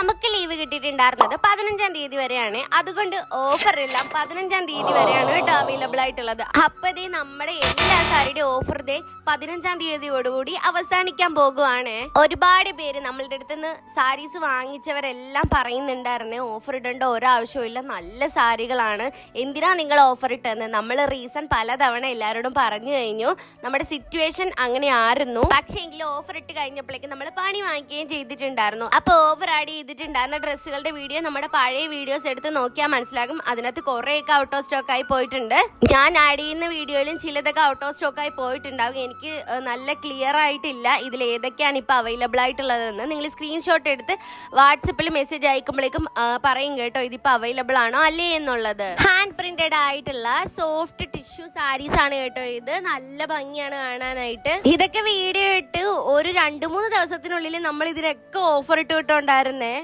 നമുക്ക് ലീവ് കിട്ടിയിട്ടുണ്ടായിരുന്നത് 15-ാം തീയതി വരെയാണ്. അതുകൊണ്ട് ഓഫർ എല്ലാം 15-ാം തീയതി വരെയാണ് കേട്ടോ അവൈലബിൾ ആയിട്ടുള്ളത്. അപ്പതേ നമ്മുടെ എല്ലാ സാരിയുടെ ഓഫർ 15-ാം തീയതിയോടുകൂടി അവസാനിക്കാൻ പോകുവാണ്. ഒരുപാട് പേര് നമ്മളുടെ അടുത്ത് നിന്ന് സാരീസ് വാങ്ങിച്ചവരെല്ലാം പറയുന്നുണ്ടായിരുന്നേ ഓഫർ ഇടേണ്ട ഒരാവശ്യമില്ല, നല്ല സാരികളാണ്, എന്തിനാ നിങ്ങൾ ഓഫർ ഇട്ടെന്ന്. നമ്മൾ റീസൺ പലതവണ എല്ലാവരോടും പറഞ്ഞു കഴിഞ്ഞു. നമ്മുടെ സിറ്റുവേഷൻ അങ്ങനെ ആയിരുന്നു. പക്ഷേ എങ്കിലും ഓഫർ ഇട്ട് കഴിഞ്ഞപ്പോഴേക്കും നമ്മൾ പണി വാങ്ങിക്കുകയും ചെയ്തിട്ടുണ്ടായിരുന്നു. അപ്പോൾ ഓവർ ആഡ് ചെയ്തിട്ടുണ്ടായിരുന്ന ഡ്രസ്സുകളുടെ വീഡിയോ നമ്മുടെ പഴയ വീഡിയോസ് എടുത്ത് നോക്കിയാൽ മനസ്സിലാകും. അതിനകത്ത് കുറേയൊക്കെ ഔട്ട് ഓഫ് സ്റ്റോക്ക് ആയി പോയിട്ടുണ്ട്. ഞാൻ ആഡ് ചെയ്യുന്ന വീഡിയോയിലും ചിലതൊക്കെ ഔട്ട് ഓഫ് സ്റ്റോക്ക് ആയി പോയിട്ടുണ്ടാകും. എനിക്ക് നല്ല ക്ലിയർ ആയിട്ടില്ല ഇതിൽ ഏതൊക്കെയാണ് ഇപ്പോൾ അവൈലബിൾ ആയിട്ടുള്ളതെന്ന്. നിങ്ങൾ സ്ക്രീൻഷോട്ട് എടുത്ത് വാട്സപ്പിൽ മെസ്സേജ് അയക്കുമ്പോഴേക്കും പറയും കേട്ടോ ഇതിപ്പോൾ അവൈലബിൾ ആണോ അല്ലേ എന്നുള്ളത്. ഹാൻഡ് പ്രിന്റഡ് ആയിട്ടുള്ള സോഫ്റ്റ് ടിഷ്യൂ സാരീസ് ആണ് കേട്ടോ ഇത്. നല്ല ഭംഗിയാണ് കാണാനായിട്ട്. ഇതൊക്കെ വീഡിയോ ഇട്ട് ഒരു 2-3 ദിവസത്തിനുള്ളിൽ നമ്മൾ ഇതിനൊക്കെ ഓഫർ ഇട്ട് കിട്ടുണ്ടായിരുന്നേ.